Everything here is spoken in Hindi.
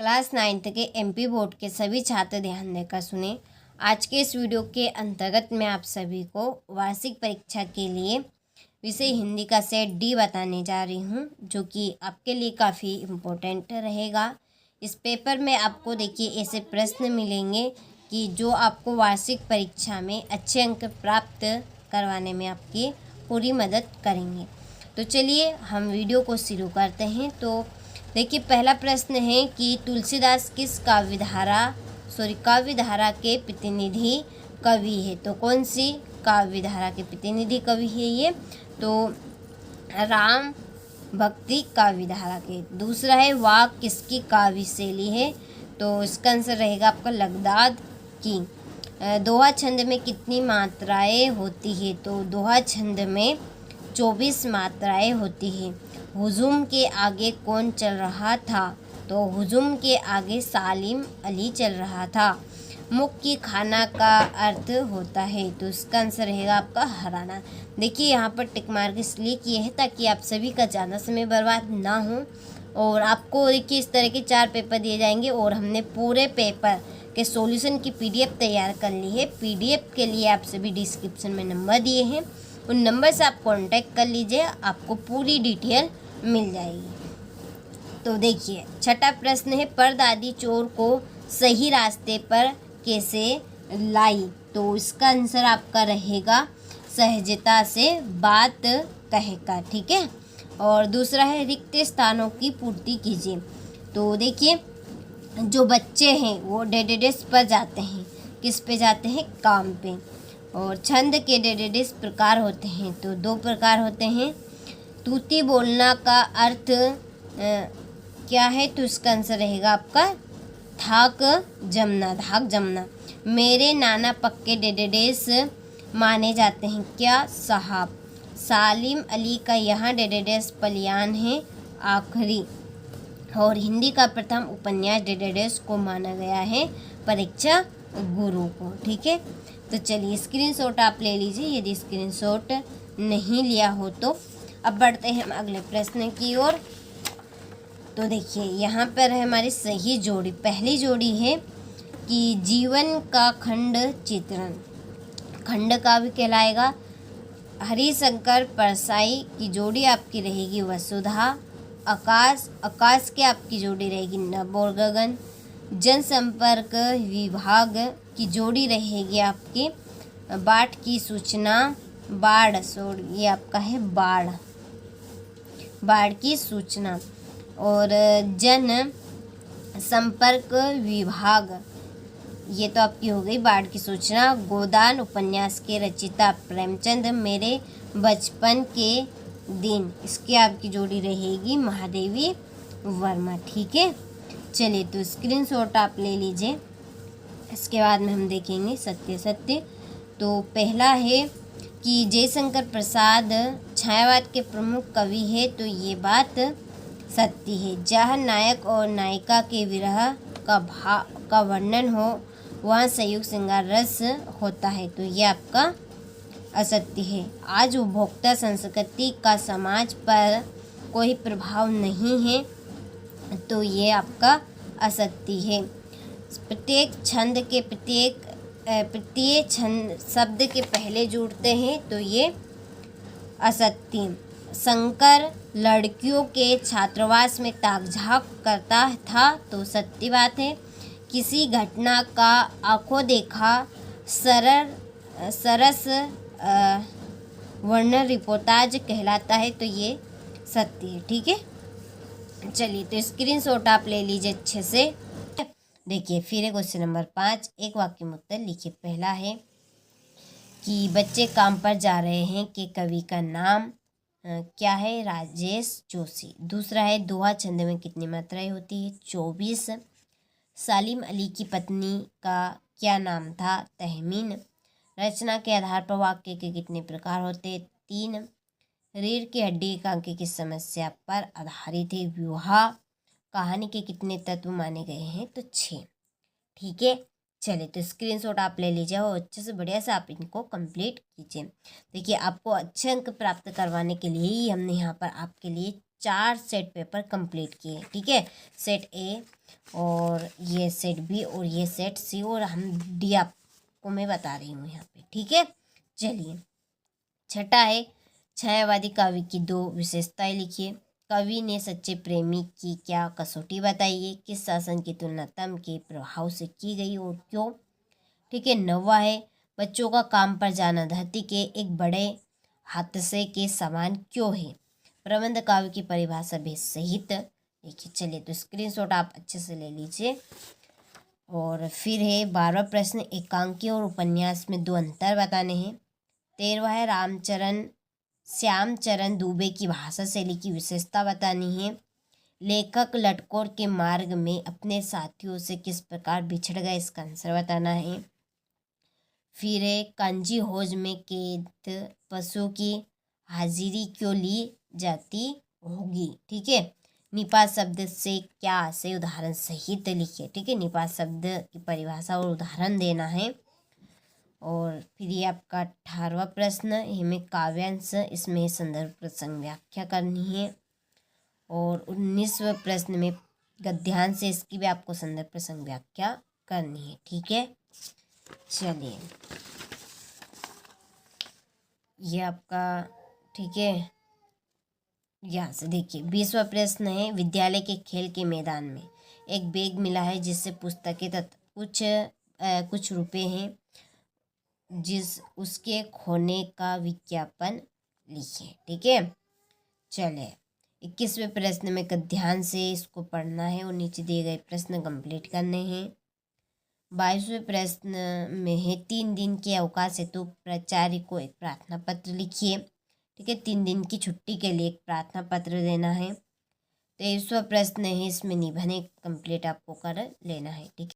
क्लास 9th के एमपी बोर्ड के सभी छात्र ध्यान देकर सुने। आज के इस वीडियो के अंतर्गत मैं आप सभी को वार्षिक परीक्षा के लिए विषय हिंदी का सेट डी बताने जा रही हूँ, जो कि आपके लिए काफ़ी इम्पोर्टेंट रहेगा। इस पेपर में आपको देखिए ऐसे प्रश्न मिलेंगे कि जो आपको वार्षिक परीक्षा में अच्छे अंक प्राप्त करवाने में आपकी पूरी मदद करेंगे। तो चलिए हम वीडियो को शुरू करते हैं। तो देखिए पहला प्रश्न है कि तुलसीदास किस काव्यधारा के प्रतिनिधि कवि है। तो कौन सी काव्यधारा के प्रतिनिधि कवि है ये? तो राम भक्ति काव्यधारा के। दूसरा है वाक किसकी काव्य शैली है। तो इसका आंसर रहेगा आपका लगदाद की। दोहा छंद में कितनी मात्राएं होती है। तो दोहा छंद में 24 मात्राएं होती है। हुजूम के आगे कौन चल रहा था। तो हुजूम के आगे सालिम अली चल रहा था। मुख्य खाना का अर्थ होता है। तो इसका आंसर रहेगा आपका हराना। देखिए यहाँ पर टिक मार्क इसलिए किए हैं ताकि आप सभी का ज़्यादा समय बर्बाद ना हो। और आपको देखिए इस तरह के 4 पेपर दिए जाएंगे और हमने पूरे पेपर के सॉल्यूशन की पीडीएफ तैयार कर ली है। पीडीएफ के लिए आप सभी डिस्क्रिप्शन में नंबर दिए हैं, उन नंबर से आप कांटेक्ट कर लीजिए, आपको पूरी डिटेल मिल जाएगी। तो देखिए छठा प्रश्न है परदादी चोर को सही रास्ते पर कैसे लाई। तो इसका आंसर आपका रहेगा सहजता से बात कहकर। ठीक है। और दूसरा है रिक्त स्थानों की पूर्ति कीजिए। तो देखिए जो बच्चे हैं वो डेडेडेस पर जाते हैं। किस पे जाते हैं? काम पे। और छंद के डेडेडेस प्रकार होते हैं। तो 2 प्रकार होते हैं। तूती बोलना का अर्थ क्या है। तो इसका आंसर रहेगा आपका धाक जमना। मेरे नाना पक्के डेडेडेस माने जाते हैं। क्या? साहब। सालिम अली का यहाँ डेडेडेस पलियान है आखिरी। और हिंदी का प्रथम उपन्यास डेडेडेस को माना गया है परीक्षा गुरु को। ठीक है। तो चलिए स्क्रीनशॉट आप ले लीजिए यदि स्क्रीनशॉट नहीं लिया हो तो। अब बढ़ते हैं हम अगले प्रश्न की ओर। तो देखिए यहाँ पर है हमारी सही जोड़ी। पहली जोड़ी है कि जीवन का खंड चित्रण। खंड काव्य कहलाएगा। हरिशंकर परसाई की जोड़ी आपकी रहेगी वसुधा। आकाश के आपकी जोड़ी रहेगी नभ और गगन। जनसंपर्क विभाग की जोड़ी रहेगी आपकी बाढ़ की सूचना। ये आपका है बाढ़ की सूचना। और जन संपर्क विभाग ये तो आपकी हो गई बाढ़ की सूचना। गोदान उपन्यास के रचयिता प्रेमचंद मेरे बचपन के दिन, इसकी आपकी जोड़ी रहेगी महादेवी वर्मा। ठीक है। चलिए तो स्क्रीनशॉट आप ले लीजिए। इसके बाद में हम देखेंगे सत्य। तो पहला है कि जयशंकर प्रसाद छायावाद के प्रमुख कवि है। तो ये बात सत्य है। जहाँ नायक और नायिका के विरह का वर्णन हो वहाँ संयुक्त श्रृंगार रस होता है। तो ये आपका असत्य है। आज उपभोक्ता संस्कृति का समाज पर कोई प्रभाव नहीं है। तो ये आपका असत्य है। प्रत्येक छंद शब्द के पहले जुड़ते हैं। तो ये असत्य। शंकर लड़कियों के छात्रावास में ताक-झाँक करता था। तो सत्य बात है। किसी घटना का आंखों देखा सरस वर्णन रिपोर्टाज कहलाता है। तो ये सत्य है। ठीक है। चलिए तो स्क्रीनशॉट आप ले लीजिए अच्छे से। देखिए फिर है क्वेश्चन नंबर 5। एक वाक्य में उत्तर लिखिए। पहला है कि बच्चे काम पर जा रहे हैं कि कवि का नाम क्या है? राजेश जोशी। दूसरा है दोहा छंद में कितनी मात्राएं होती है? 24। सालिम अली की पत्नी का क्या नाम था? तहमीन। रचना के आधार पर वाक्य के कितने प्रकार होते? 3। रीढ़ की हड्डी एकांकी की समस्या पर आधारित है। विवाह कहानी के कितने तत्व माने गए हैं? तो 6। ठीक है। चलिए तो स्क्रीनशॉट आप ले लीजिए और अच्छे से बढ़िया से आप इनको कंप्लीट कीजिए। देखिए आपको अच्छे अंक प्राप्त करवाने के लिए ही हमने यहाँ पर आपके लिए 4 सेट पेपर कंप्लीट किए। ठीक है। सेट ए और ये सेट बी और ये सेट सी, और हम डी आपको मैं बता रही हूँ यहाँ पे। ठीक है, चलिए छठा है छायावादी काव्य की 2 विशेषताएं लिखिए। कवि ने सच्चे प्रेमी की क्या कसौटी बताई है, किस शासन की तुलना तम के प्रभाव से की गई और क्यों। ठीक है, 9वां है बच्चों का काम पर जाना धरती के एक बड़े हादसे के समान क्यों है। प्रबंध काव्य की परिभाषा भी सहित देखिए। चलिए तो स्क्रीनशॉट आप अच्छे से ले लीजिए। और फिर है 12वां प्रश्न, एकांकी और उपन्यास में 2 अंतर बताने हैं। 13वां है श्यामचरण दुबे की भाषा शैली की विशेषता बतानी है। लेखक लटकोर के मार्ग में अपने साथियों से किस प्रकार बिछड़ गए, इसका आंसर बताना है। फिर है कांजी होज में कैद पशु की हाजिरी क्यों ली जाती होगी। ठीक है, निपात शब्द से क्या आशय, उदाहरण सहित लिखिए। ठीक है, निपात शब्द की परिभाषा और उदाहरण देना है। और फिर ये आपका 18वां प्रश्न हमें काव्यांश, इसमें संदर्भ प्रसंग व्याख्या करनी है। और 19वें प्रश्न में गद्यांश से, इसकी भी आपको संदर्भ प्रसंग व्याख्या करनी है। ठीक है, चलिए ये आपका ठीक है। यहाँ से देखिए 20वां प्रश्न है, विद्यालय के खेल के मैदान में एक बैग मिला है जिससे पुस्तकें तथा कुछ रुपए हैं, जिस उसके खोने का विज्ञापन लिखे। ठीक है, चले 21वें प्रश्न में ध्यान से इसको पढ़ना है और नीचे दिए गए प्रश्न कंप्लीट करने हैं। 22वें प्रश्न में है 3 दिन के अवकाश हेतु प्राचार्य को एक प्रार्थना पत्र लिखिए। ठीक है, 3 दिन की छुट्टी के लिए एक प्रार्थना पत्र देना है। 23वां प्रश्न है, इसमें निबंध कंप्लीट आपको कर लेना है। ठीक है।